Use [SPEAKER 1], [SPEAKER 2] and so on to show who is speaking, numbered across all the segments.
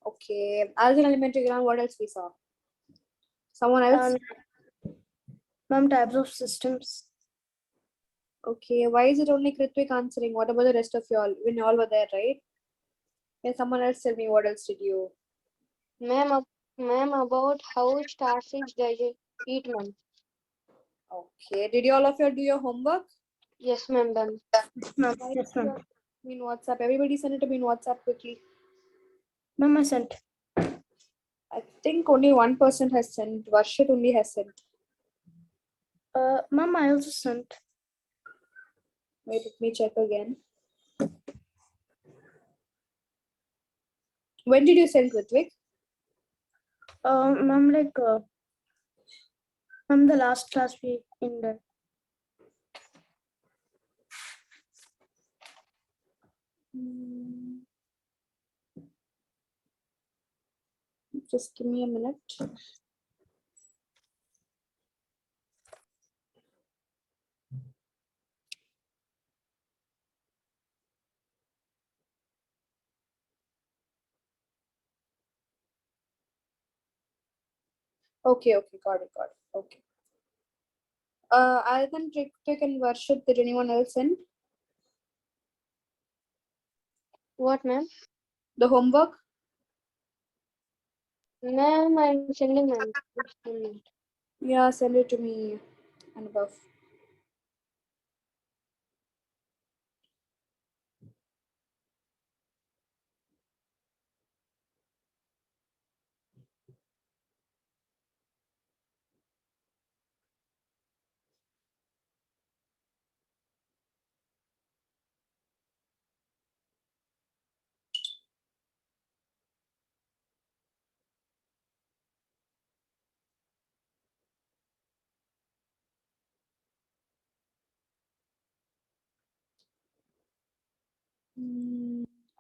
[SPEAKER 1] Okay. As an elementary ground, what else we saw? Someone else?
[SPEAKER 2] Ma'am, types of systems.
[SPEAKER 1] Okay. Why is it only Kritvik answering? What about the rest of y'all? When y'all were there, right? Can someone else tell me what else did you?
[SPEAKER 3] Ma'am, about how starfish eat, ma'am.
[SPEAKER 1] Okay. Did you all of you do your homework?
[SPEAKER 3] Yes, ma'am, done.
[SPEAKER 2] Ma'am, yes, ma'am.
[SPEAKER 1] In WhatsApp. Everybody send it to me in WhatsApp quickly.
[SPEAKER 2] Ma'am, I sent.
[SPEAKER 1] I think only one person has sent. Varshit only has sent.
[SPEAKER 2] Ma'am, I also sent.
[SPEAKER 1] Wait, let me check again. When did you send, Kritvik?
[SPEAKER 2] Ma'am, ma'am, the last class we ended.
[SPEAKER 1] Just give me a minute. Okay, got it. Okay. Other than Kritvik and Varshit, did anyone else send
[SPEAKER 3] What, ma'am?
[SPEAKER 1] the homework?
[SPEAKER 3] Ma'am, I'm sending, ma'am.
[SPEAKER 1] Yeah, send it to me and above.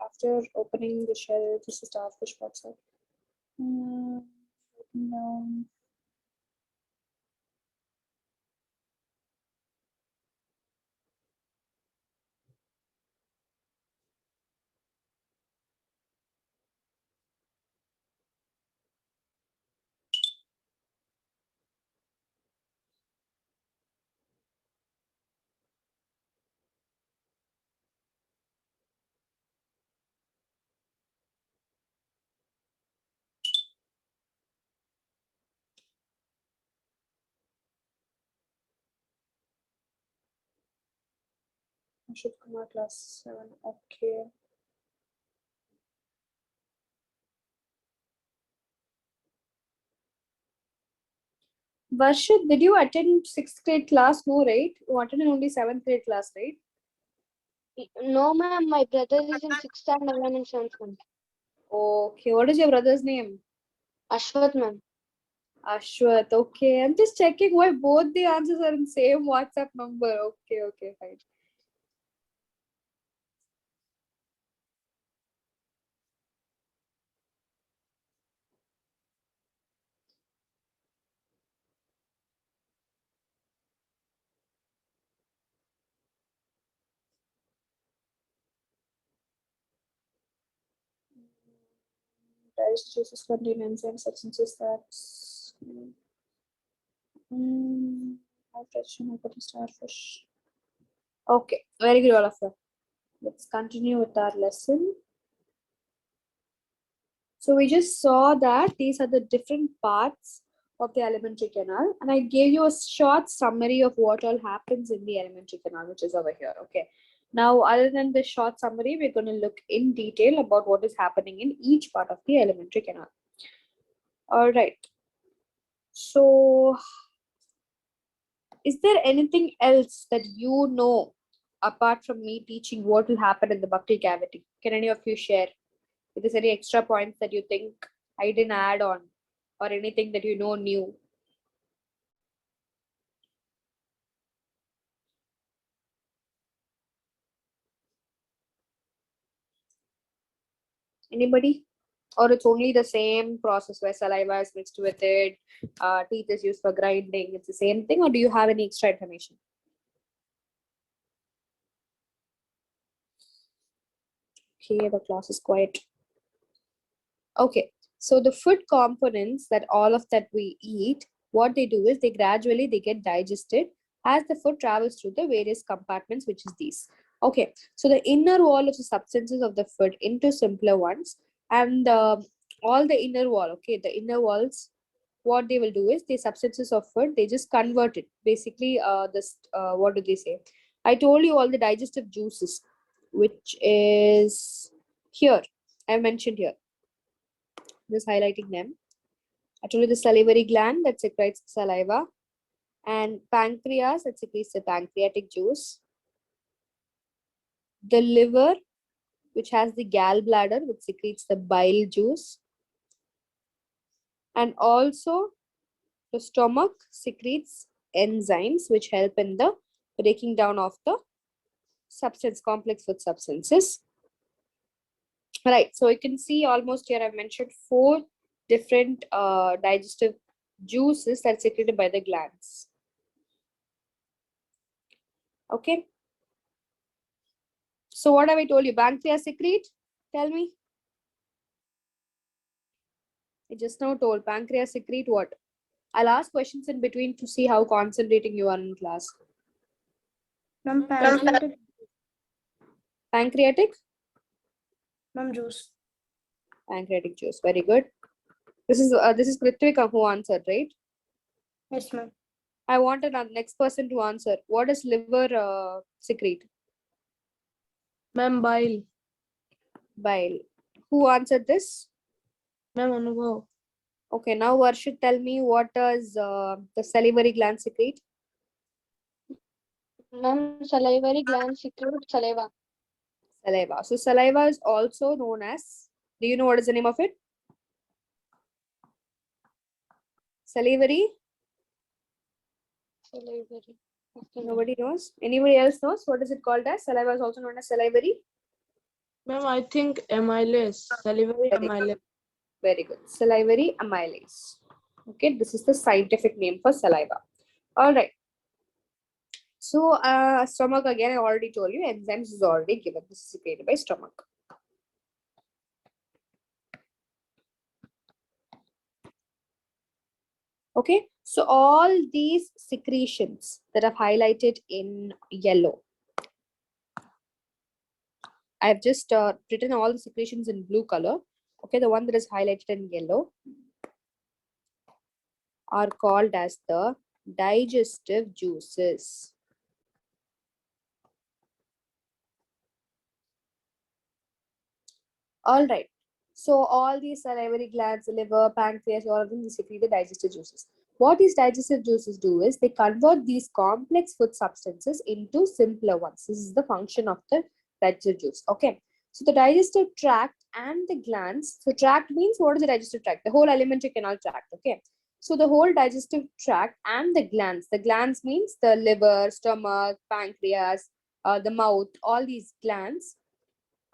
[SPEAKER 1] After opening the shell, this is starfish WhatsApp. No. Ashit Kumar, class 7. Okay. Varshit, did you attend 6th grade class? No, right? You attended only 7th grade class, right?
[SPEAKER 3] No, ma'am, my brother is in 6th and I am in 7th, ma'am.
[SPEAKER 1] Okay, what is your brother's name?
[SPEAKER 3] Ashwath, ma'am.
[SPEAKER 1] Ashwath, okay. I'm just checking why both the answers are in same WhatsApp number. Okay, fine. Diced juices contain enzyme substances that hydration of the starfish. Okay, very good, all of you. Let's continue with our lesson. So we just saw that these are the different parts of the alimentary canal, and I gave you a short summary of what all happens in the alimentary canal, which is over here. Okay. Now, other than the short summary, we're going to look in detail about what is happening in each part of the alimentary canal. All right. So, is there anything else that you know apart from me teaching what will happen in the buccal cavity? Can any of you share? If there's any extra points that you think I didn't add on, or anything that you know new? Anybody? Or it's only the same process where saliva is mixed with it, teeth is used for grinding, it's the same thing, or do you have any extra information? Okay, the class is quiet. Okay, so the food components that all of that we eat, what they do is they gradually they get digested as the food travels through the various compartments, which is these. Okay, so the inner wall of the substances of the food into simpler ones, and all the inner wall. Okay, the inner walls, what they will do is the substances of food they just convert it. Basically, this what do they say? I told you all the digestive juices, which is here. I mentioned here. Just highlighting them. I told you the salivary gland that secretes saliva, and pancreas that secretes the pancreatic juice. The liver, which has the gallbladder, which secretes the bile juice. And also the stomach secretes enzymes which help in the breaking down of the substance, complex food substances. Right, so you can see almost here I've mentioned 4 different digestive juices that are secreted by the glands. Okay. So what have I told you? Pancreas secrete? Tell me. I just now told pancreas secrete what? I'll ask questions in between to see how concentrating you are in class.
[SPEAKER 2] Ma'am, pancreatic.
[SPEAKER 1] Pancreatic?
[SPEAKER 2] Ma'am, juice.
[SPEAKER 1] Pancreatic juice. Very good. This is Kritvika who answered, right?
[SPEAKER 2] Yes, ma'am.
[SPEAKER 1] I wanted the next person to answer. What is liver secrete?
[SPEAKER 4] Ma'am, bile.
[SPEAKER 1] Bile. Who answered this?
[SPEAKER 4] Ma'am, Anubhav.
[SPEAKER 1] Okay, now Varshit, tell me what does the salivary gland secrete?
[SPEAKER 3] Ma'am, salivary gland secrete saliva.
[SPEAKER 1] Saliva. So saliva is also known as, do you know what is the name of it? Salivary?
[SPEAKER 3] Salivary. Okay,
[SPEAKER 1] Nobody knows. Anybody else knows? What is it called as? Saliva is also known as salivary.
[SPEAKER 4] Ma'am, I think amylase. Salivary
[SPEAKER 1] Very
[SPEAKER 4] amylase.
[SPEAKER 1] Very good. Salivary amylase. Okay, this is the scientific name for saliva. All right. So stomach, again, I already told you, enzymes is already given. This is secreted by stomach. Okay, so all these secretions that I've highlighted in yellow, I've just written all the secretions in blue color. Okay, the one that is highlighted in yellow are called as the digestive juices. All right. So all these salivary glands, the liver, pancreas, all of them secrete the digestive juices. What these digestive juices do is they convert these complex food substances into simpler ones. This is the function of the digestive juice. Okay. So the digestive tract and the glands. So tract means what is the digestive tract? The whole alimentary canal tract. Okay. So the whole digestive tract and the glands. The glands means the liver, stomach, pancreas, the mouth, all these glands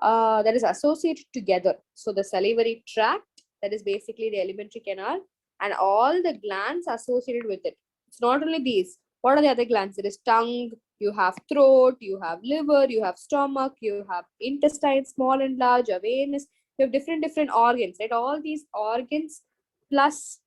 [SPEAKER 1] that is associated together. So the salivary tract, that is basically the alimentary canal, and all the glands associated with it. It's not only these. What are the other glands? There is tongue, you have throat, you have liver, you have stomach, you have intestine, small and large, a venous. You have different organs, right? All these organs plus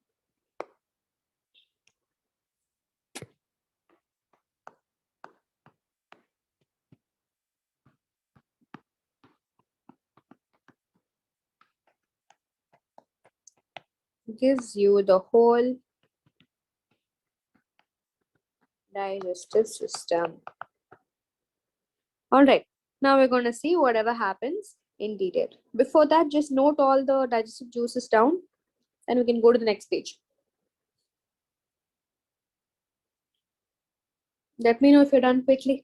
[SPEAKER 1] gives you the whole digestive system. All right, now we're going to see whatever happens in detail. Before that, just note all the digestive juices down and we can go to the next page. Let me know if you're done quickly.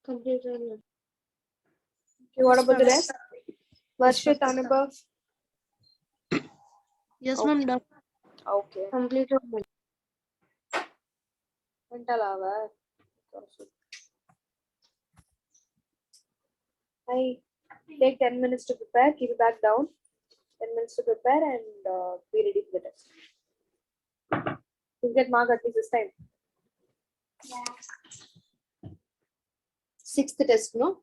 [SPEAKER 3] Completed, ma'am.
[SPEAKER 1] Okay, what
[SPEAKER 2] Yes,
[SPEAKER 1] about the
[SPEAKER 2] ma'am.
[SPEAKER 1] rest? Varshit, Anubhav?
[SPEAKER 4] Yes,
[SPEAKER 1] Okay.
[SPEAKER 4] ma'am. Done.
[SPEAKER 1] Okay.
[SPEAKER 3] Completed, ma'am.
[SPEAKER 1] Mentalawa. Hi. Take 10 minutes to prepare. Keep it back down. 10 minutes to prepare and be ready for the test. You'll get mark at least this time. Yeah. Sixth test, no?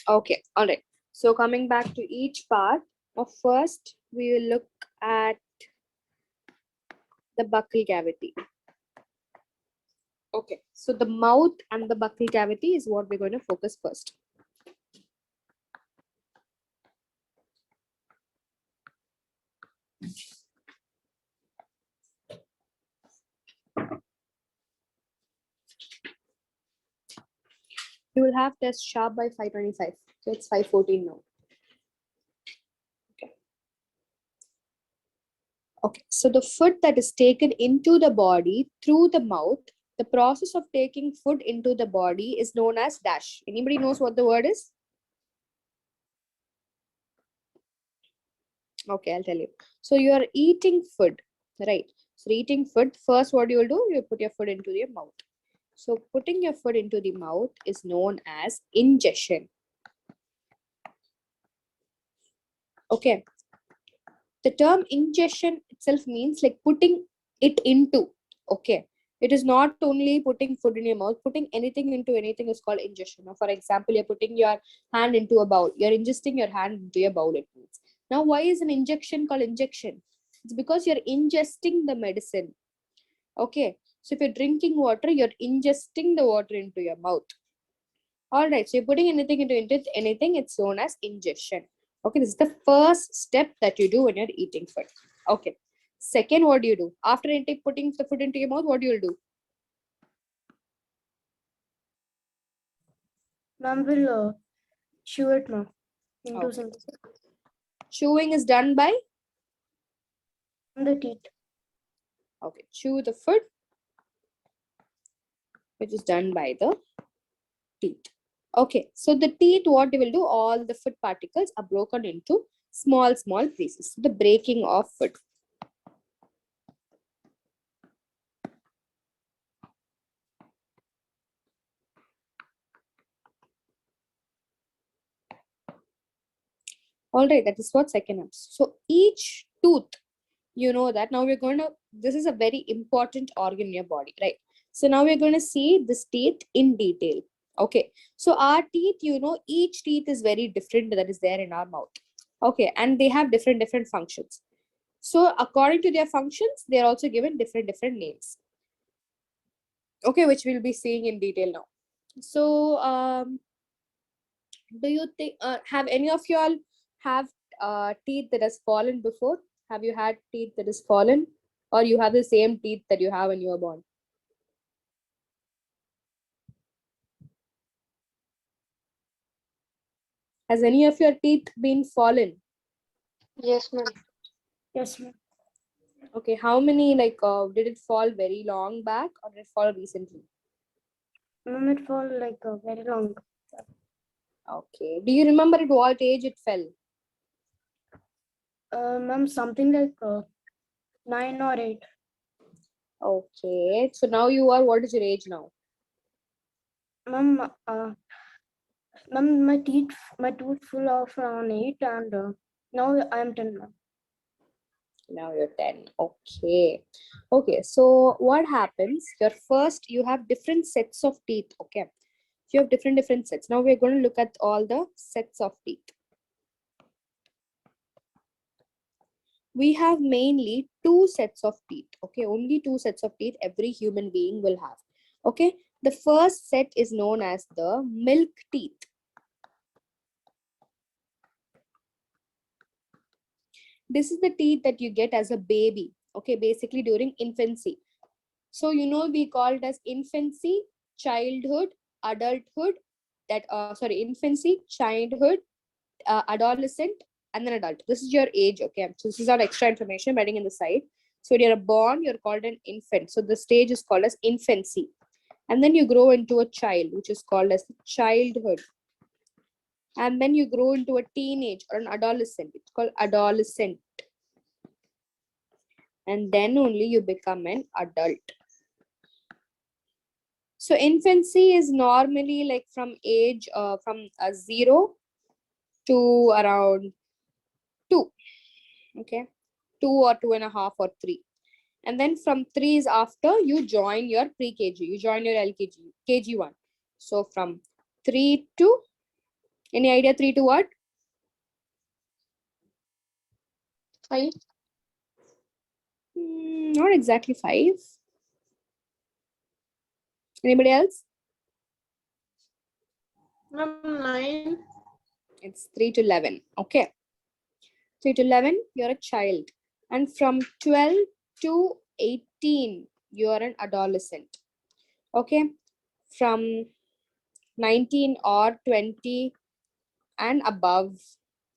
[SPEAKER 1] Okay, all right. So coming back to each part of first, we will look at the buccal cavity. Okay, so the mouth and the buccal cavity is what we're going to focus first. You will have test sharp by 5:25. So it's 5:14 now. Okay, so the food that is taken into the body through the mouth, the process of taking food into the body is known as dash. Anybody knows what the word is? Okay, I'll tell you. So you are eating food, right? So eating food, first what you will do, you put your food into your mouth. So putting your food into the mouth is known as ingestion. Okay. The term ingestion itself means like putting it into. Okay. It is not only putting food in your mouth, putting anything into anything is called ingestion. Now, for example, you're putting your hand into a bowl. You're ingesting your hand into your bowl, it means. Now, why is an injection called injection? It's because you're ingesting the medicine. Okay. So if you're drinking water, you're ingesting the water into your mouth. All right. So you're putting anything into anything, it's known as ingestion. Okay. This is the first step that you do when you're eating food. Okay. Second, what do you do? After putting the food into your mouth, what do you do?
[SPEAKER 2] Ma'am will chew it, ma'am. Into
[SPEAKER 1] Okay.
[SPEAKER 2] single.
[SPEAKER 1] Chewing is done by?
[SPEAKER 2] The teeth.
[SPEAKER 1] Okay. Chew the food, which is done by the teeth. Okay. So the teeth, what they will do, all the food particles are broken into small pieces. The breaking of food. All right, that is what second comes. So each tooth, you know that now we're going to, this is a very important organ in your body, right? So now we're going to see this teeth in detail. Okay, so our teeth, you know, each teeth is very different that is there in our mouth. Okay, and they have different functions. So according to their functions, they are also given different names. Okay, which we'll be seeing in detail now. So do you think have any of y'all have teeth that has fallen before? Have you had teeth that has fallen, or you have the same teeth that you have when you were born? Has any of your teeth been fallen?
[SPEAKER 3] Yes, ma'am.
[SPEAKER 2] Yes, ma'am.
[SPEAKER 1] Okay, how many, like did it fall very long back or did it fall recently?
[SPEAKER 2] Ma'am, it fall like very long.
[SPEAKER 1] Okay, do you remember at what age it fell?
[SPEAKER 2] Ma'am, something like 9 or 8.
[SPEAKER 1] Okay, so now you are, what is your age now?
[SPEAKER 2] Ma'am, ma'am, my tooth full of around 8, and now I am 10, ma'am.
[SPEAKER 1] Now you're 10. Okay. Okay, so what happens? You have different sets of teeth. Okay, you have different sets. Now we're going to look at all the sets of teeth. We have mainly two sets of teeth. Okay, only two sets of teeth every human being will have. Okay, the first set is known as the milk teeth. This is the teeth that you get as a baby. Okay, basically during infancy. So you know we call it as infancy, childhood, adulthood. Infancy, childhood, adolescent, and then adult. This is your age. Okay, so this is our extra information writing in the side. So when you're born, you're called an infant. So the stage is called as infancy. And then you grow into a child, which is called as childhood. And then you grow into a teenage or an adolescent. It's called adolescent. And then only you become an adult. So infancy is normally like from age from 0 to around 2. Okay, 2 or 2.5 or 3. And then from 3 is after you join your pre-KG, you join your LKG, KG1. So from 3 to, any idea 3 to what?
[SPEAKER 3] 5.
[SPEAKER 1] Not exactly 5. Anybody else?
[SPEAKER 4] Ma'am, 9.
[SPEAKER 1] It's 3 to 11. Okay. 3 to 11, you're a child. And from 12 to 18, you're an adolescent. Okay. From 19 or 20 and above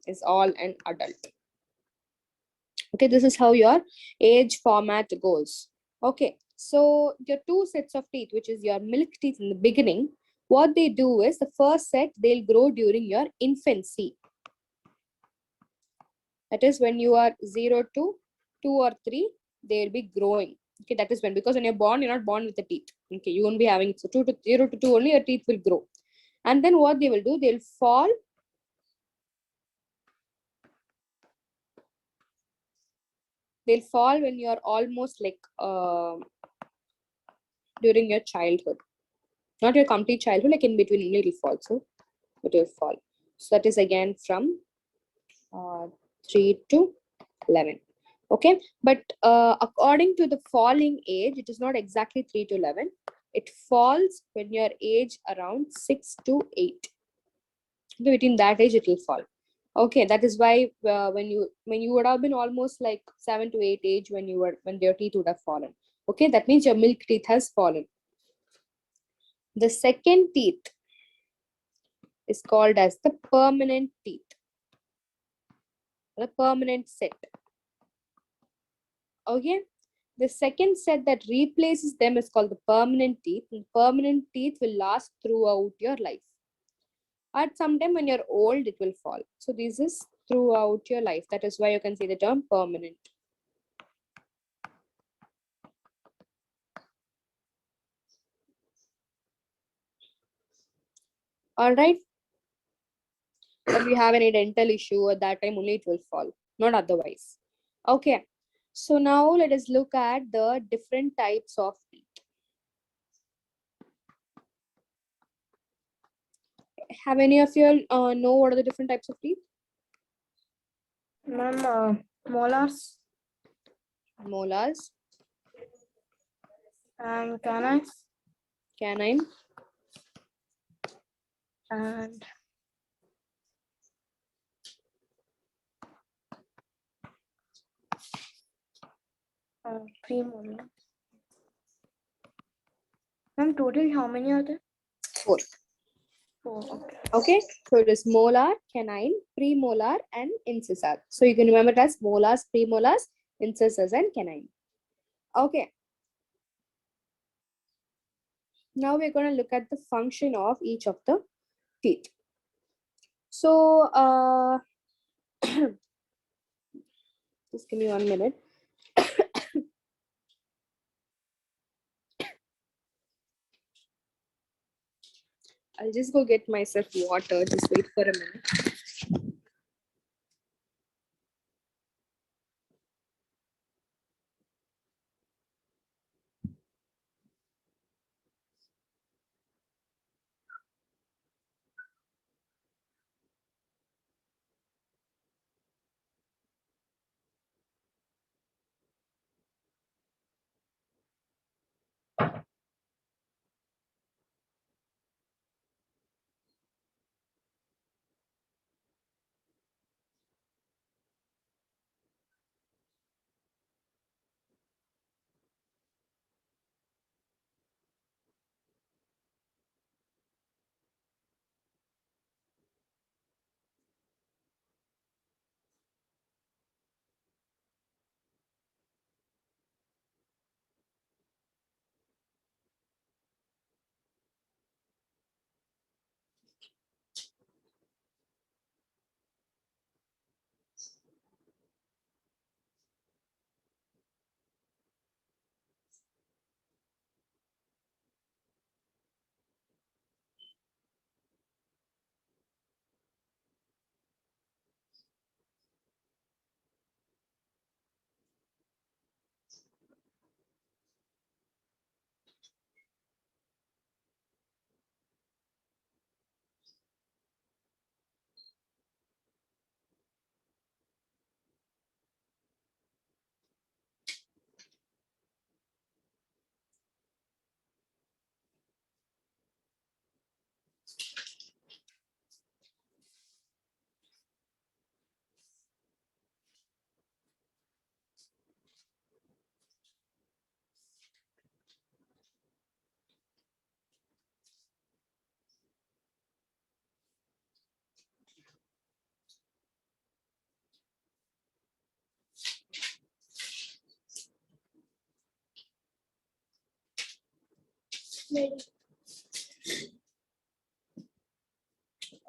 [SPEAKER 1] is all an adult. Okay, this is how your age format goes. Okay, so your 2 sets of teeth, which is your milk teeth in the beginning, what they do is the first set, they'll grow during your infancy. That is when you are 0 to 2 or 3, they'll be growing. Okay, that is when, because when you're born, you're not born with the teeth. Okay, you won't be having, so 0 to 2 only your teeth will grow. And then what they will do, they'll fall. They'll fall when you're almost like during your childhood. Not your complete childhood, like in between only it'll fall. So it will fall. So that is again from 3 to 11. Okay, but according to the falling age, it is not exactly 3 to 11. It falls when your age around 6 to 8. Between that age, it will fall. Okay, that is why when you would have been almost like 7 to 8 age when your teeth would have fallen. Okay, that means your milk teeth has fallen. The second teeth is called as the permanent teeth. The permanent set. Okay, the second set that replaces them is called the permanent teeth. And permanent teeth will last throughout your life. At some time when you're old, it will fall. So this is throughout your life. That is why you can see the term permanent. All right. If you have any dental issue at that time, only it will fall, not otherwise. Okay. So now let us look at the different types of teeth. Have any of you know what are the different types of teeth?
[SPEAKER 2] Ma'am, molars
[SPEAKER 1] Molars,
[SPEAKER 2] and canines
[SPEAKER 1] canine,
[SPEAKER 2] and premolar. Ma'am, total how many are there?
[SPEAKER 1] 4.
[SPEAKER 2] 4. Okay.
[SPEAKER 1] Okay, so it is molar, canine, premolar, and incisor. So you can remember it as molars, premolars, incisors, and canine. Okay. Now we're going to look at the function of each of the teeth. So just give me 1 minute. I'll just go get myself water. Just wait for a minute.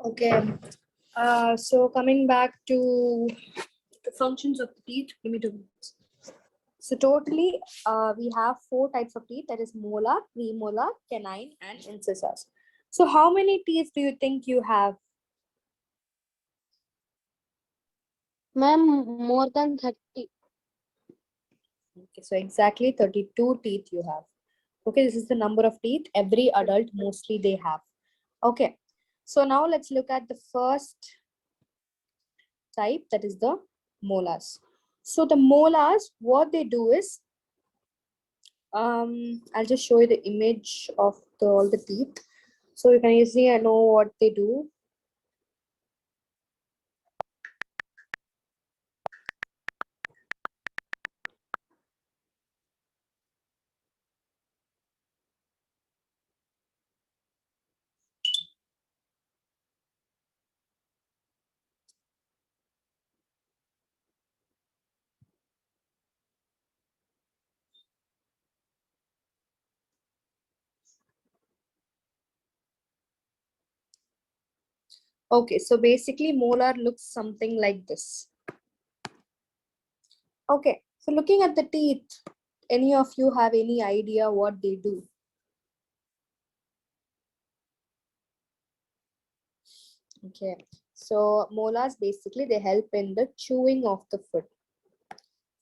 [SPEAKER 1] Okay. So coming back to the functions of the teeth, give me 2 minutes. So totally, we have 4 types of teeth, that is molar, premolar, canine, and incisors. So how many teeth do you think you have?
[SPEAKER 3] Ma'am, more than 30.
[SPEAKER 1] Okay, so exactly 32 teeth you have. Okay, this is the number of teeth every adult mostly they have. Okay, so now let's look at the first type, that is the molars. So the molars, what they do is, I'll just show you the image of all the teeth. So you can easily know what they do. Okay, so basically molar looks something like this. Okay, so looking at the teeth, any of you have any idea what they do? Okay, so molars basically they help in the chewing of the food.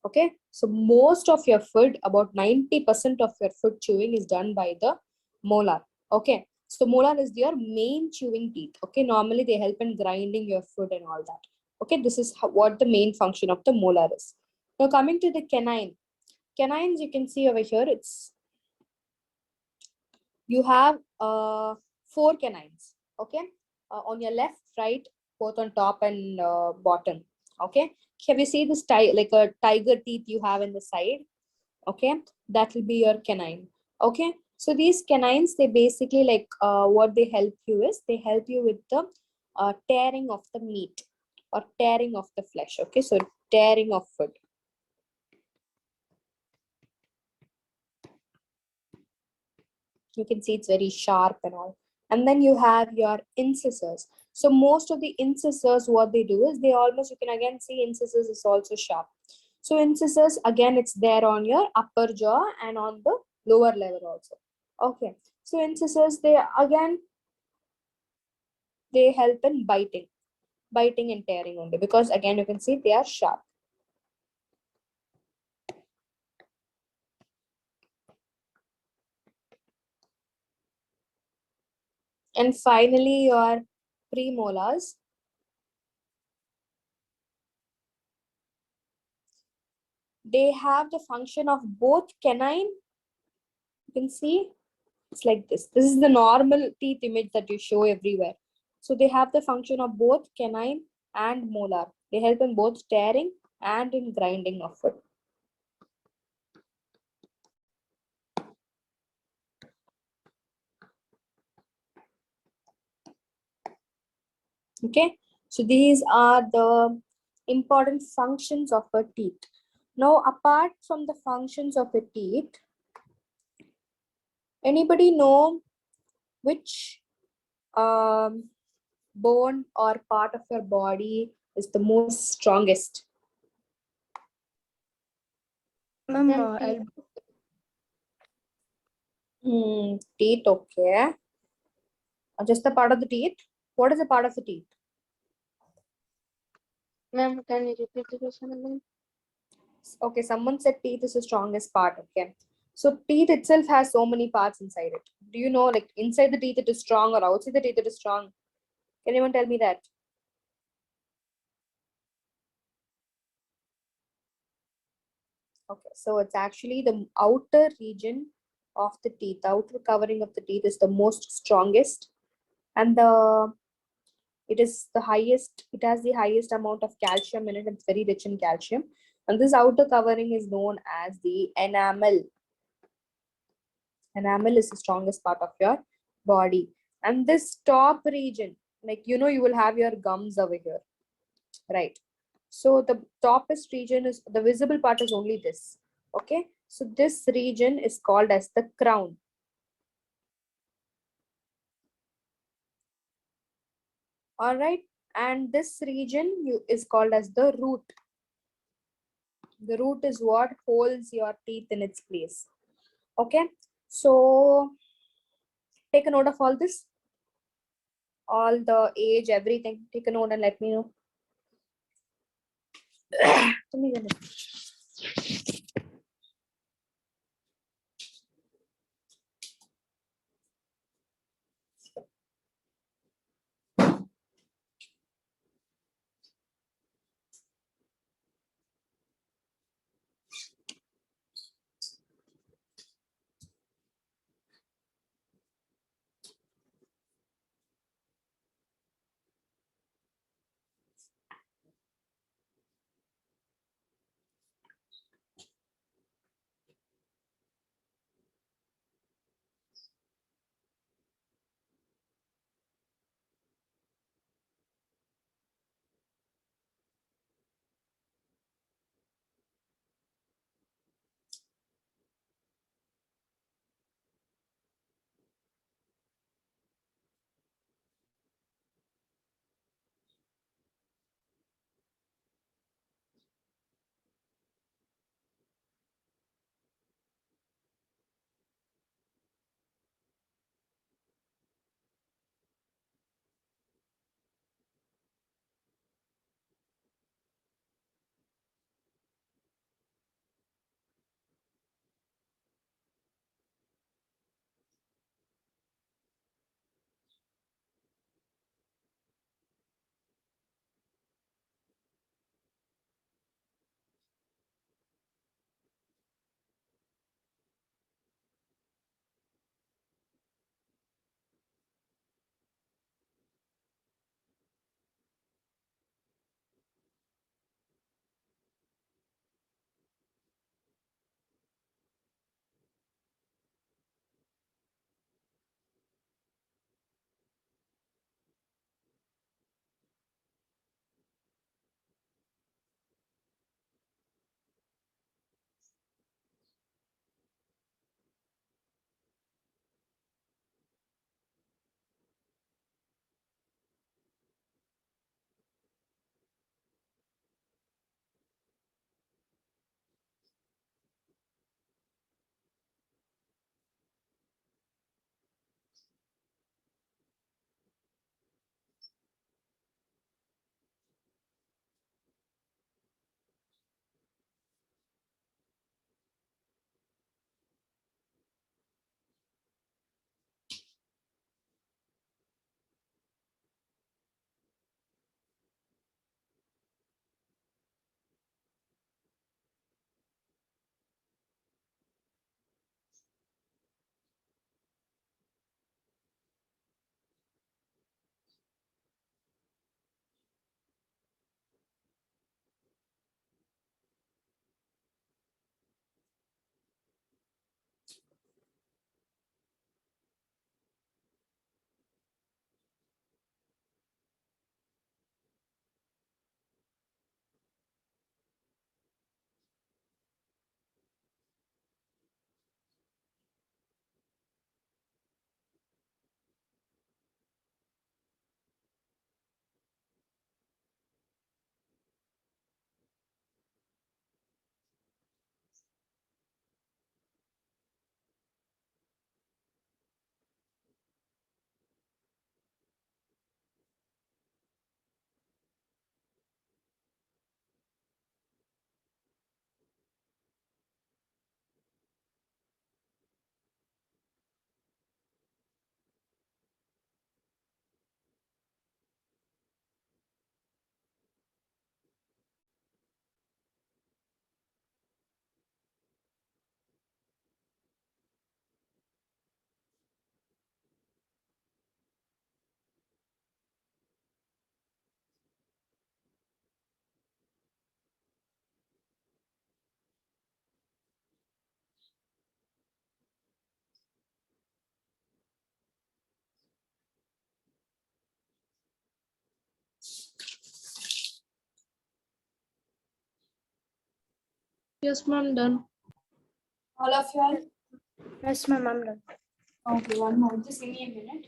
[SPEAKER 1] Okay, so most of your food, about 90% of your food chewing is done by the molar. Okay, so molar is your main chewing teeth. Okay, normally they help in grinding your food and all that. Okay, this is what the main function of the molar is. Now coming to the canine. Canines, you can see over here, you have 4 canines. Okay, on your left, right, both on top and bottom. Okay, have you see this like a tiger teeth you have in the side? Okay, that will be your canine. Okay, so these canines, they basically like what they help you is, they help you with the tearing of the meat or tearing of the flesh. Okay, so tearing of food. You can see it's very sharp and all. And then you have your incisors. So most of the incisors, what they do is they almost, you can again see incisors is also sharp. So incisors, again, it's there on your upper jaw and on the lower level also. Okay, so incisors, they again, they help in biting and tearing only, because again, you can see they are sharp. And finally, your premolars. They have the function of both canine. You can see it's like this. This is the normal teeth image that you show everywhere. So they have the function of both canine and molar. They help in both tearing and in grinding of food. Okay, so these are the important functions of a teeth. Now, apart from the functions of a teeth, anybody know which bone or part of your body is the most strongest?
[SPEAKER 2] Ma'am,
[SPEAKER 3] Ma'am,
[SPEAKER 1] Teeth, okay. Just the part of the teeth. What is the part of the teeth?
[SPEAKER 3] ma'am, can you repeat the question again?
[SPEAKER 1] Okay, someone said teeth is the strongest part. Okay, so teeth itself has so many parts inside it. Do you know, like inside the teeth it is strong or outside the teeth it is strong? Can anyone tell me that? Okay, so it's actually the outer region of the teeth, the outer covering of the teeth is the most strongest. and it is the highest, it has the highest amount of calcium in it. It's very rich in calcium. And this outer covering is known as the enamel. Enamel is the strongest part of your body. And this top region, like, you know, you will have your gums over here, right? So the toppest region is, the visible part is only this. Okay. So this region is called as the crown. All right. And this region is called as the root. The root is what holds your teeth in its place. Okay. So take a note of all this, all the age, everything. Take a note and let me know.
[SPEAKER 4] Yes, ma'am, done.
[SPEAKER 1] All of you all?
[SPEAKER 2] Yes, ma'am, I'm done.
[SPEAKER 1] Okay, one more. Just give me a minute.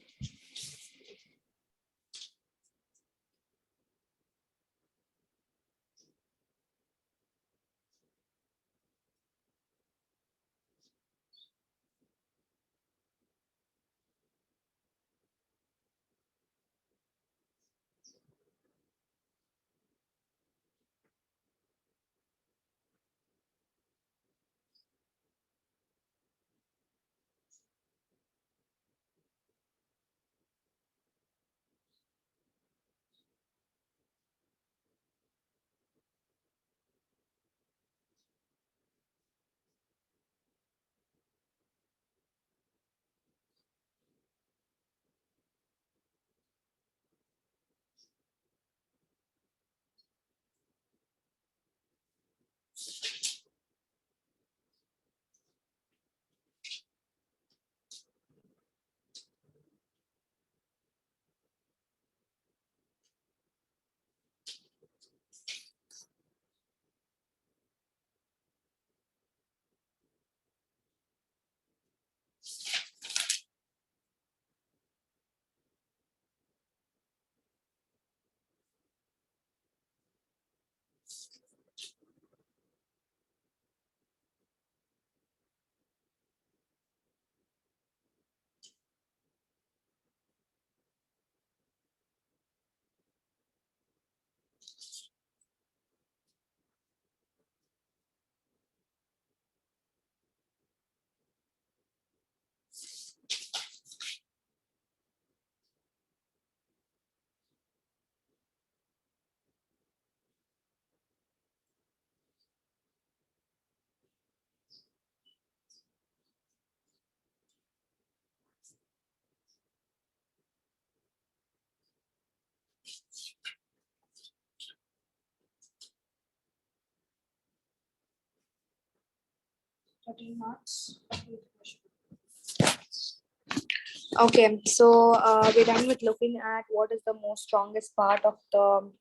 [SPEAKER 1] Okay, so we're done with looking at what is the most strongest part of the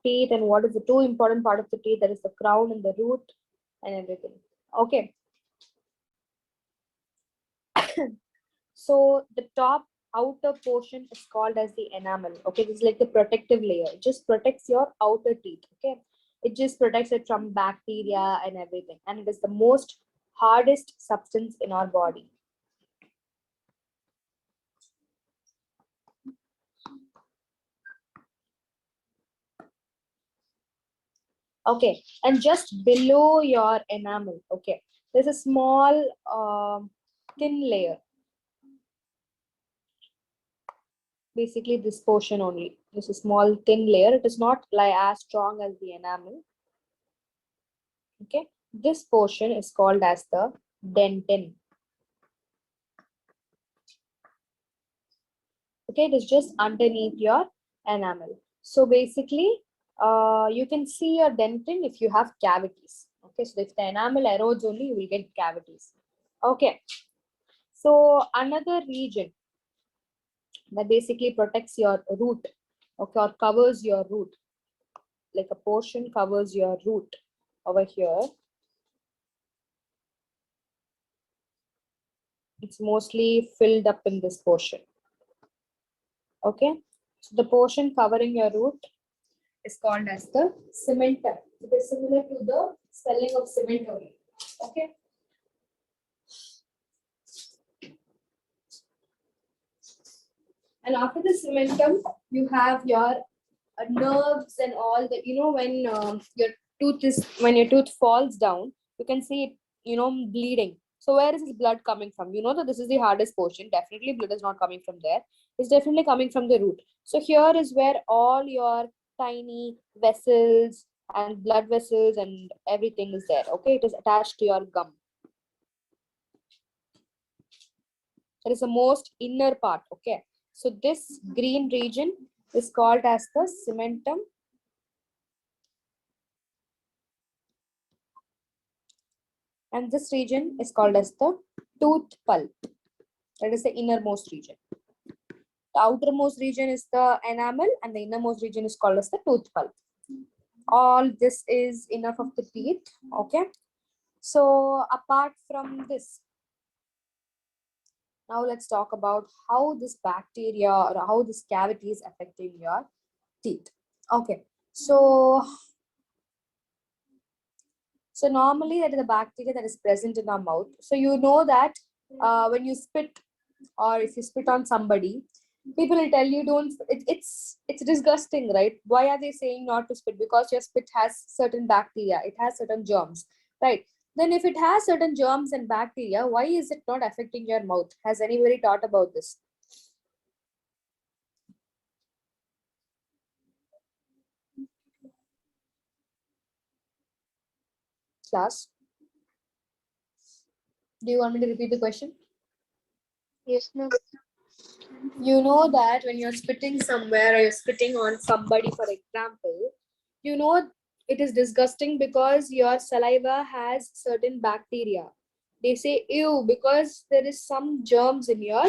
[SPEAKER 1] teeth and what is the two important part of the teeth, that is the crown and the root and everything. Okay, so the top outer portion is called as the enamel. Okay, this is like the protective layer. It just protects your outer teeth. Okay, it just protects it from bacteria and everything, and it is the most hardest substance in our body. Okay, and just below your enamel, okay, there's a small thin layer. Basically this portion only. This is a small thin layer. It is not like as strong as the enamel. Okay, this portion is called as the dentin. Okay, it is just underneath your enamel. So basically, you can see your dentin if you have cavities. Okay, so if the enamel erodes only, you will get cavities. Okay, so another region that basically protects your root, okay, or covers your root, like a portion covers your root over here. It's mostly filled up in this portion. Okay, so the portion covering your root is called as the cementum. It is similar to the spelling of cement only. Okay. And after the cementum, you have your nerves and all that. You know, when your tooth falls down, you can see it, you know, bleeding. So where is this blood coming from? You know that this is the hardest portion. Definitely blood is not coming from there. It's definitely coming from the root. So here is where all your tiny vessels and blood vessels and everything is there. Okay, it is attached to your gum. That is the most inner part. Okay, so this green region is called as the cementum. And this region is called as the tooth pulp. That is the innermost region. The outermost region is the enamel and the innermost region is called as the tooth pulp. All this is enough of the teeth. Okay. So apart from this, now let's talk about how this bacteria or how this cavity is affecting your teeth. Okay, so normally that is the bacteria that is present in our mouth. So you know that when you spit or if you spit on somebody, people will tell you don't. It's disgusting, right? Why are they saying not to spit? Because your spit has certain bacteria. It has certain germs, right? Then if it has certain germs and bacteria, why is it not affecting your mouth? Has anybody thought about this? Class, do you want me to repeat the question?
[SPEAKER 3] Yes, ma'am.
[SPEAKER 1] You know that when you're spitting somewhere or you're spitting on somebody, for example, you know it is disgusting because your saliva has certain bacteria. They say ew because there is some germs in your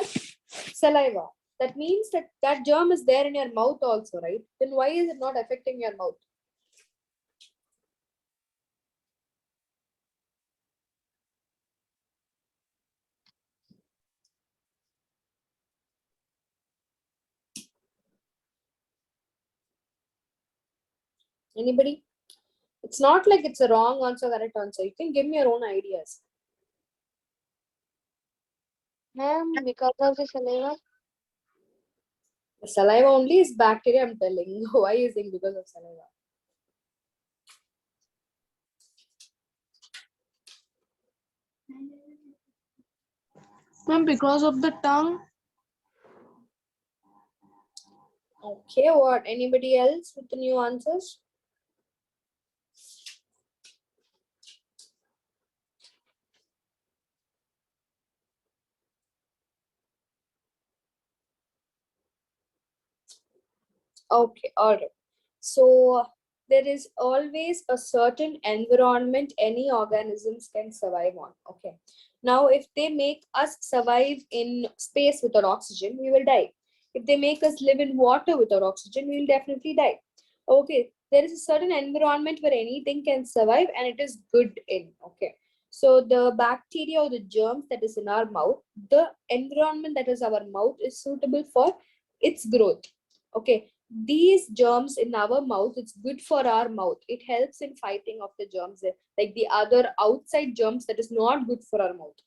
[SPEAKER 1] saliva. That means that that germ is there in your mouth also, right? Then why is it not affecting your mouth? Anybody? It's not like it's a wrong answer, correct answer. You can give me your own ideas.
[SPEAKER 3] Ma'am, because of the saliva.
[SPEAKER 1] The saliva only is bacteria, I'm telling. Why is it because of saliva?
[SPEAKER 4] Ma'am, because of the tongue.
[SPEAKER 1] Okay, what? Anybody else with the new answers? Okay, all right. So there is always a certain environment any organisms can survive on. Okay. Now, if they make us survive in space without oxygen, we will die. If they make us live in water without oxygen, we will definitely die. Okay. There is a certain environment where anything can survive and it is good in. Okay. So the bacteria or the germs that is in our mouth, the environment that is our mouth is suitable for its growth. Okay, these germs in our mouth, it's good for our mouth. It helps in fighting of the germs, like the other outside germs that is not good for our mouth.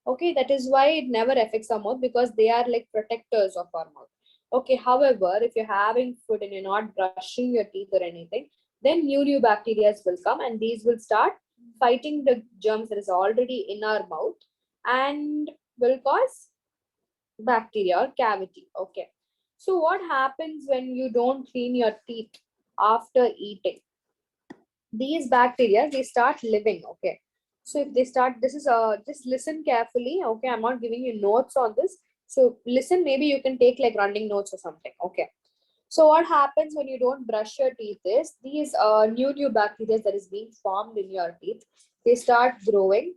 [SPEAKER 1] Okay, that is why it never affects our mouth because they are like protectors of our mouth. Okay, however, if you're having food and you're not brushing your teeth or anything, then new bacteria will come and these will start fighting the germs that is already in our mouth and will cause bacteria or cavity. Okay, so what happens when you don't clean your teeth after eating? These bacteria, they start living. Okay, so if they start, this is just listen carefully. Okay, I'm not giving you notes on this, so listen, maybe you can take like running notes or something. Okay, so what happens when you don't brush your teeth is these new bacteria that is being formed in your teeth, they start growing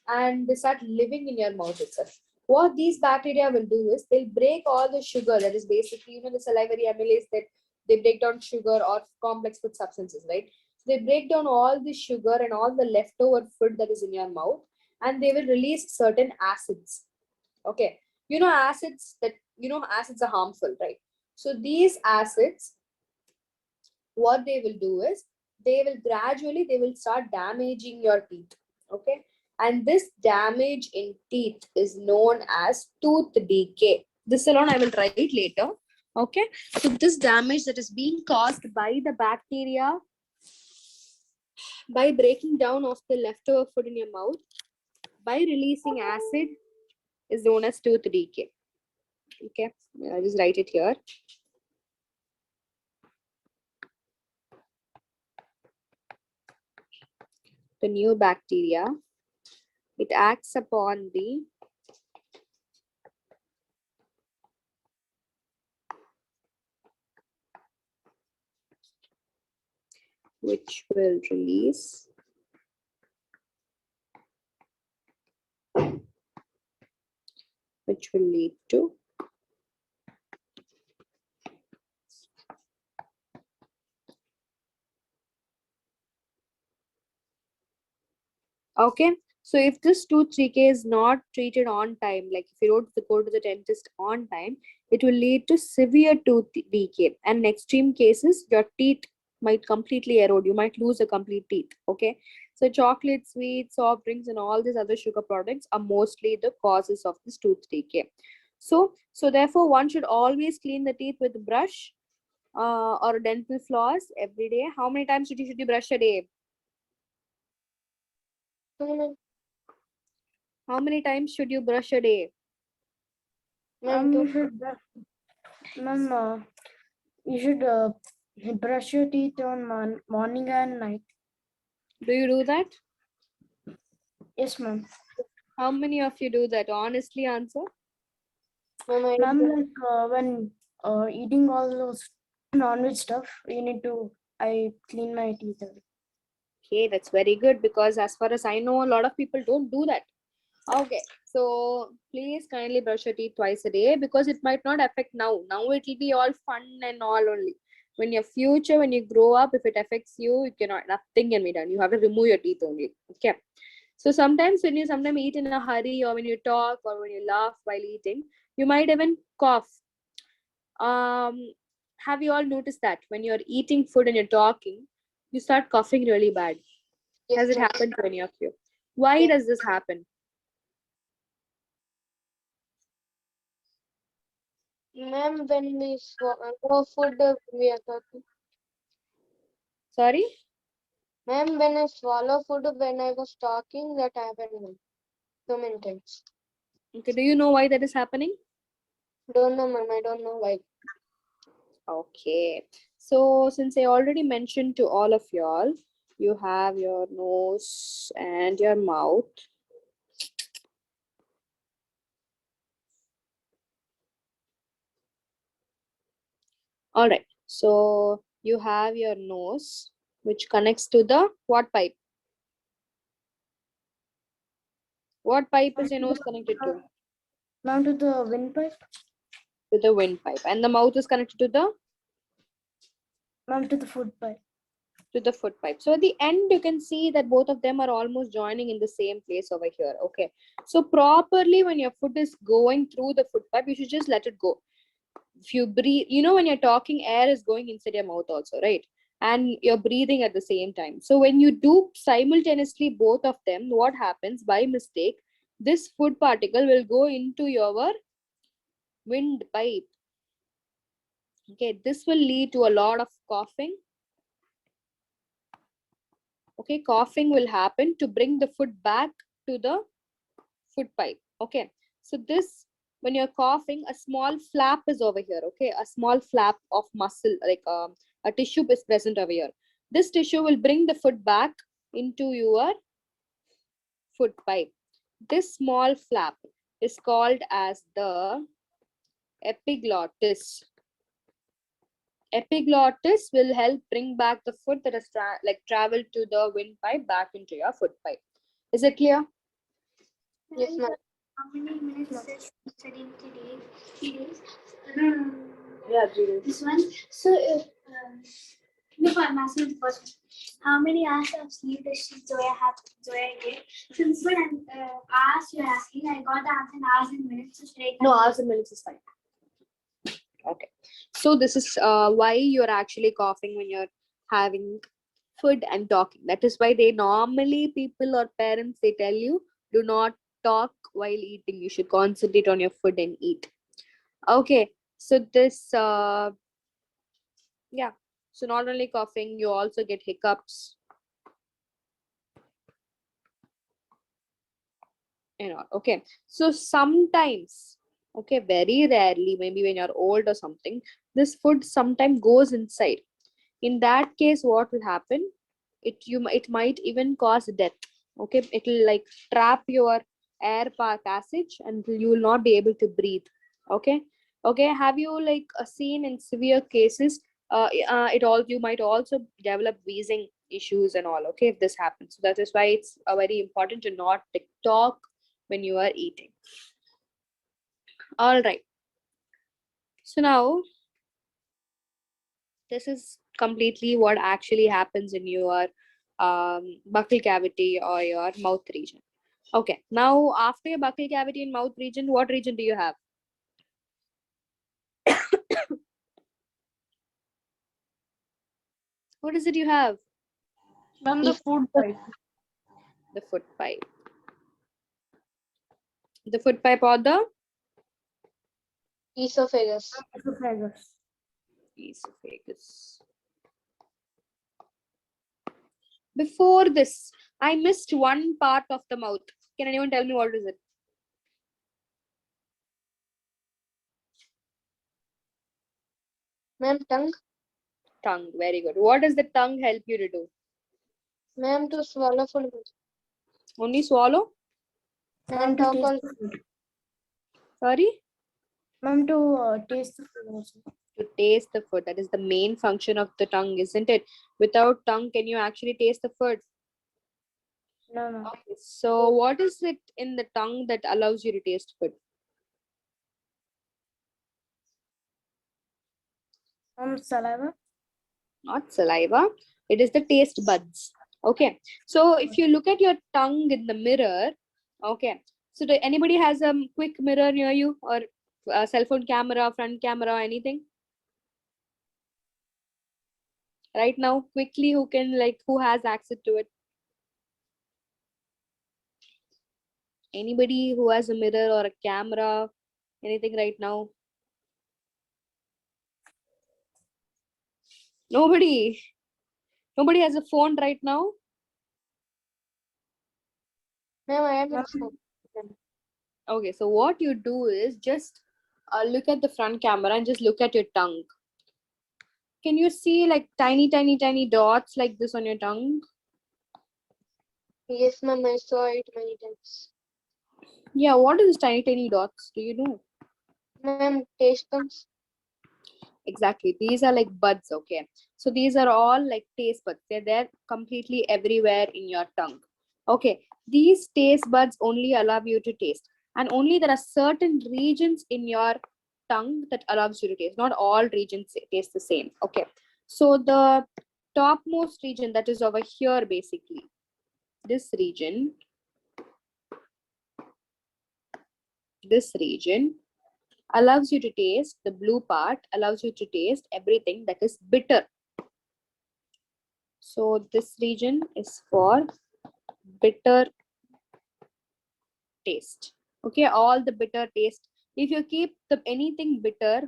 [SPEAKER 1] and they start living in your mouth itself. What these bacteria will do is they'll break all the sugar that is basically, the salivary amylase that they break down sugar or complex food substances, right? So they break down all the sugar and all the leftover food that is in your mouth and they will release certain acids. Okay. Acids are harmful, right? So these acids, what they will do is they will start damaging your teeth. Okay, and this damage in teeth is known as tooth decay. This alone I will write later. Okay, so this damage that is being caused by the bacteria by breaking down of the leftover food in your mouth by releasing acid is known as tooth decay. Okay, I'll just write it here. The new bacteria, it acts upon the which will release which will lead to Okay, so if this tooth decay is not treated on time, like if you don't go to the dentist on time, it will lead to severe tooth decay. And in extreme cases, your teeth might completely erode. You might lose a complete teeth. Okay, so chocolate, sweets, soft drinks, and all these other sugar products are mostly the causes of this tooth decay. So therefore, one should always clean the teeth with a brush or dental floss every day. How many times should you brush a day?
[SPEAKER 3] Ma'am,
[SPEAKER 1] How many times should you brush a day?
[SPEAKER 2] You should, ma'am, you should brush your teeth on morning and night.
[SPEAKER 1] Do you do that?
[SPEAKER 2] Yes, ma'am.
[SPEAKER 1] How many of you do that? Honestly answer.
[SPEAKER 3] ma'am,
[SPEAKER 2] Ma'am, like when eating all those non-veg stuff, I clean my teeth.
[SPEAKER 1] Okay, that's very good because as far as I know, a lot of people don't do that. Okay, so please kindly brush your teeth twice a day because it might not affect now. Now it will be all fun and all only. When your future, when you grow up, if it affects you, you cannot, nothing can be done. You have to remove your teeth only. Okay. So sometimes when you sometimes eat in a hurry or when you talk or when you laugh while eating, you might even cough. Have you all noticed that when you're eating food and you're talking, you start coughing really bad?
[SPEAKER 3] yes,
[SPEAKER 1] Has it
[SPEAKER 3] ma'am.
[SPEAKER 1] happened to any of you? Why
[SPEAKER 3] Yes.
[SPEAKER 1] does this happen?
[SPEAKER 3] Ma'am, when we swallow food, we are talking.
[SPEAKER 1] Sorry?
[SPEAKER 3] Ma'am, when I swallow food when I was talking, that happened, ma'am. So many times.
[SPEAKER 1] Okay, do you know why that is happening?
[SPEAKER 3] Don't know, ma'am. I don't know why.
[SPEAKER 1] Okay, so since I already mentioned to all of y'all, you have your nose and your mouth. All right, so you have your nose, which connects to the what pipe? What pipe is your nose connected to?
[SPEAKER 2] Ma'am, to the windpipe.
[SPEAKER 1] To the windpipe. And the mouth is connected to the
[SPEAKER 2] Ma'am, to the food pipe.
[SPEAKER 1] foot pipe. So at the end, you can see that both of them are almost joining in the same place over here. Okay. So properly, when your foot is going through the foot pipe, you should just let it go. If you breathe, when you're talking, air is going inside your mouth also, right? And you're breathing at the same time. So when you do simultaneously both of them, what happens by mistake? This food particle will go into your windpipe. Okay, this will lead to a lot of coughing. Okay, coughing will happen to bring the food back to the food pipe. Okay, so this, when you're coughing, a small flap is over here. Okay, a small flap of muscle, like a tissue is present over here. This tissue will bring the food back into your food pipe. This small flap is called as the epiglottis. Epiglottis will help bring back the food that has traveled to the windpipe back into your food pipe. Is it clear?
[SPEAKER 3] Yes, ma'am.
[SPEAKER 5] How many minutes is studying today? 3 days?
[SPEAKER 1] Yeah, 3 days.
[SPEAKER 5] This one. So, no, I'm asking the first one. How many hours of sleep does Zoya get? So this one, hours you're asking, I got the answer in hours and minutes. So should I
[SPEAKER 1] No, hours and minutes is fine. Okay. So this is why you're actually coughing when you're having food and talking. That is why they normally, people or parents, they tell you, do not talk while eating. You should concentrate on your food and eat. Okay. So this, yeah. So not only coughing, you also get hiccups. Okay. So sometimes, okay, very rarely, maybe when you're old or something, this food sometimes goes inside. In that case, what will happen? It might even cause death. Okay, it will like trap your air passage and you will not be able to breathe. Okay. Okay, have you like seen in severe cases, you might also develop wheezing issues and all. Okay, if this happens, so that is why it's very important to not talk when you are eating. All right, so now this is completely what actually happens in your buccal cavity or your mouth region. Okay, now after your buccal cavity and mouth region, what region do you have? What is it you have?
[SPEAKER 4] Ma'am, the food pipe.
[SPEAKER 1] The foot pipe. The foot pipe or the
[SPEAKER 3] Esophagus.
[SPEAKER 2] Esophagus.
[SPEAKER 1] esophagus. Before this, I missed one part of the mouth. Can anyone tell me what is it?
[SPEAKER 3] Ma'am, tongue.
[SPEAKER 1] Tongue. Very good. What does the tongue help you to do?
[SPEAKER 3] Ma'am, to swallow food.
[SPEAKER 1] Only swallow?
[SPEAKER 3] Ma'am,
[SPEAKER 2] To
[SPEAKER 3] talk
[SPEAKER 2] taste
[SPEAKER 3] on.
[SPEAKER 2] the food.
[SPEAKER 1] Sorry?
[SPEAKER 2] Ma'am, to taste the food also.
[SPEAKER 1] To taste the food. That is the main function of the tongue, isn't it? Without tongue, can you actually taste the food?
[SPEAKER 2] No, no.
[SPEAKER 1] Okay. So what is it in the tongue that allows you to taste food?
[SPEAKER 2] Saliva.
[SPEAKER 1] Not saliva. It is the taste buds. Okay. So if you look at your tongue in the mirror, okay. So do anybody has a quick mirror near you, or a cell phone camera, front camera, anything? Right now, quickly, who has access to it? Anybody who has a mirror or a camera, anything right now? Nobody. Nobody has a phone right now.
[SPEAKER 3] Ma'am, I am in
[SPEAKER 2] Ma'am,
[SPEAKER 3] school.
[SPEAKER 1] Okay, so what you do is just look at the front camera and just look at your tongue. Can you see like tiny dots like this on your tongue?
[SPEAKER 3] Yes, ma'am, I saw it many times.
[SPEAKER 1] Yeah, what is tiny dots? Do you know?
[SPEAKER 3] Ma'am, taste buds.
[SPEAKER 1] Exactly. These are like buds, okay? So these are all like taste buds. They're there completely everywhere in your tongue. Okay, these taste buds only allow you to taste. And only there are certain regions in your tongue that allows you to taste. Not all regions taste the same. Okay. So the topmost region that is over here, basically, this region allows you to taste, the blue part allows you to taste everything that is bitter. So this region is for bitter taste. Okay, all the bitter taste. If you keep anything bitter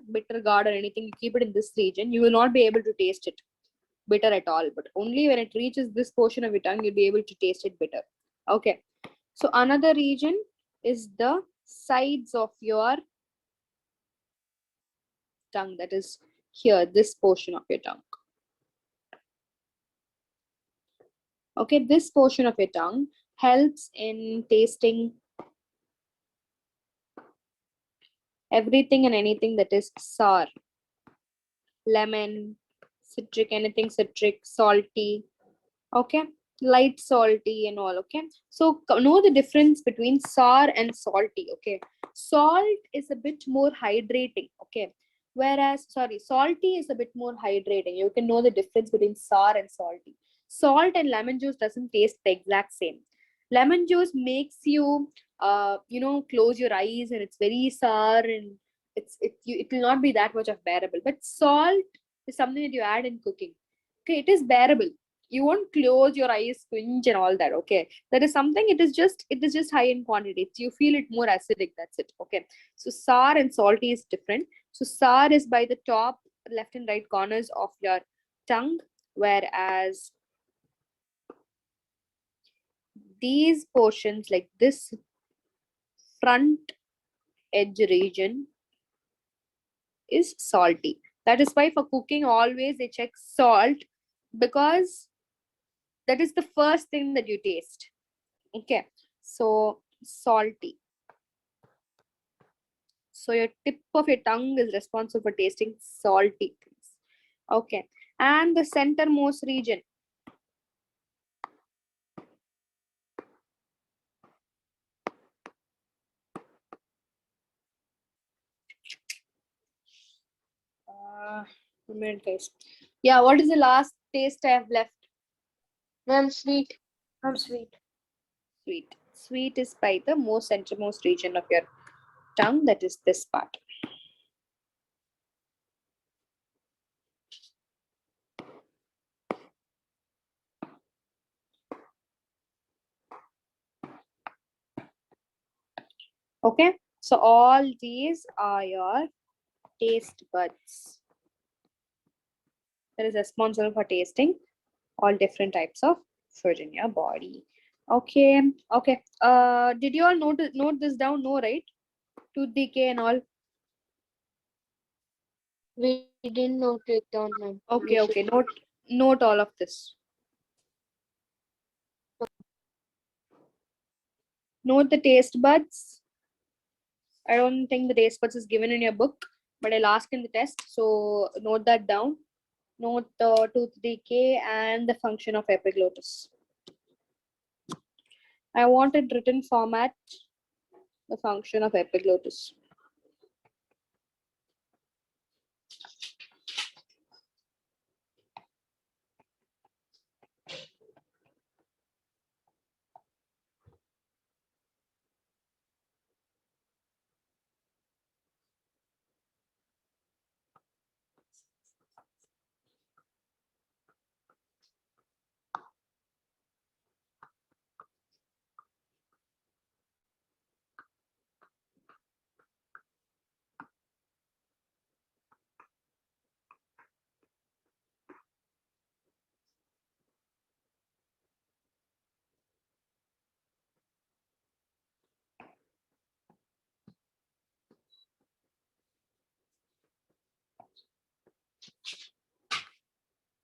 [SPEAKER 1] gourd or anything, you keep it in this region, you will not be able to taste it bitter at all. But only when it reaches this portion of your tongue, you'll be able to taste it bitter. Okay. So another region is the sides of your tongue, that is here, this portion of your tongue. Okay, this portion of your tongue helps in tasting everything and anything that is sour, lemon, citric, anything citric, salty, okay, light salty and all. Okay, so know the difference between sour and salty. Okay, salt is a bit more hydrating, okay, whereas salty is a bit more hydrating. You can know the difference between sour and salty. Salt and lemon juice doesn't taste the exact same. Lemon juice makes you close your eyes, and it's very sour, and it will not be that much of bearable. But salt is something that you add in cooking. Okay, it is bearable. You won't close your eyes, squinch and all that. Okay, that is something, it is just high in quantity. You feel it more acidic, that's it. Okay, so sour and salty is different. So sour is by the top left and right corners of your tongue, whereas these portions, like this front edge region, is salty. That is why for cooking always they check salt, because that is the first thing that you taste. Okay, so salty. So your tip of your tongue is responsible for tasting salty things. Okay, and the centermost region, a minute, guys. Yeah, what is the last taste I have left?
[SPEAKER 3] Ma'am, sweet.
[SPEAKER 2] Ma'am, sweet.
[SPEAKER 1] Sweet. Sweet is by the most centermost region of your tongue, that is this part. Okay, so all these are your taste buds that is responsible for tasting all different types of food in your body. Okay, okay. Did you all note this down? No, right? Tooth decay and all.
[SPEAKER 3] We didn't note it down, ma'am.
[SPEAKER 1] Okay, okay. Note all of this. Note the taste buds. I don't think the taste buds is given in your book, but I'll ask in the test. So note that down. Note the tooth decay and the function of epiglottis. I want it written format, the function of epiglottis.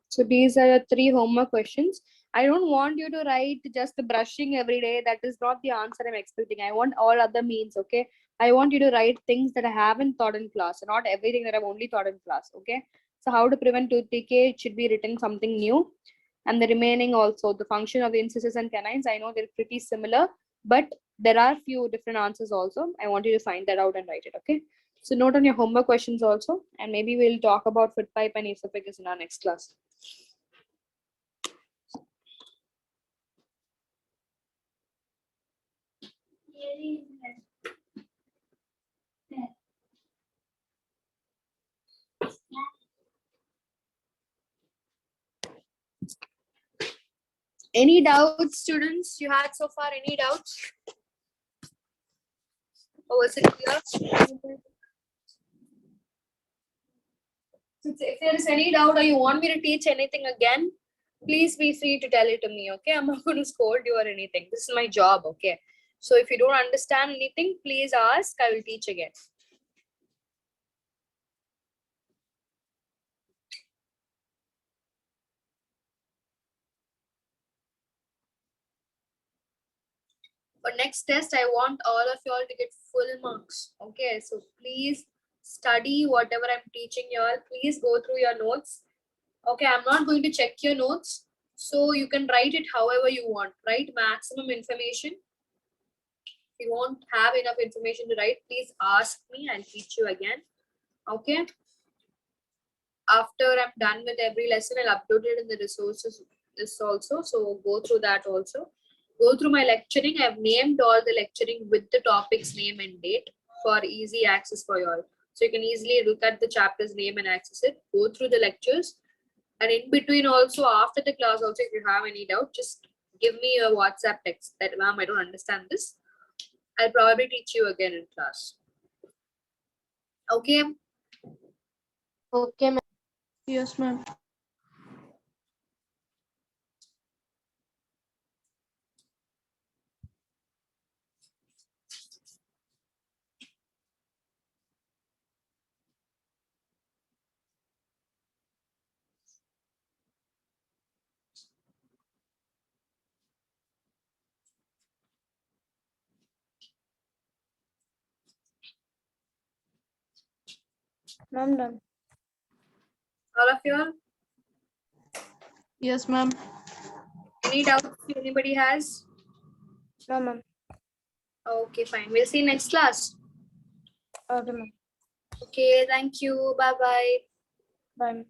[SPEAKER 1] So these are the 3 homework questions. I don't want you to write just the brushing every day. That is not the answer I'm expecting. I want all other means, okay? I want you to write things that I haven't taught in class, not everything that I've only taught in class, okay? So how to prevent tooth decay, it should be written something new. And the remaining also, the function of the incisors and canines, I know they're pretty similar, but there are few different answers also. I want you to find that out and write it, okay? So note on your homework questions also, and maybe we'll talk about foot pipe and esophagus in our next class. Any doubts, students, you had so far? Any doubts? Or was it clear? If there is any doubt or you want me to teach anything again, please be free to tell it to me, okay? I'm not going to scold you or anything. This is my job, okay? So if you don't understand anything, please ask. I will teach again. For next test, I want all of you all to get full marks, okay? So please study whatever I'm teaching you all. Please go through your notes. Okay, I'm not going to check your notes. So you can write it however you want. Write maximum information. If you won't have enough information to write, please ask me. I'll teach you again. Okay. After I'm done with every lesson, I'll upload it in the resources this also. So go through that also. Go through my lecturing. I've named all the lecturing with the topic's name and date for easy access for you all. So you can easily look at the chapter's name and access it. Go through the lectures. And in between also, after the class also, if you have any doubt, just give me a WhatsApp text that, ma'am, I don't understand this. I'll probably teach you again in class. Okay.
[SPEAKER 3] Okay, ma'am.
[SPEAKER 4] Yes, ma'am.
[SPEAKER 2] Ma'am, done.
[SPEAKER 1] All of you all?
[SPEAKER 4] Yes, ma'am.
[SPEAKER 1] Any doubts anybody has?
[SPEAKER 2] No, ma'am.
[SPEAKER 1] Okay, fine. We'll see you next class.
[SPEAKER 2] Okay, ma'am.
[SPEAKER 1] Okay, thank you. Bye-bye.
[SPEAKER 2] Bye.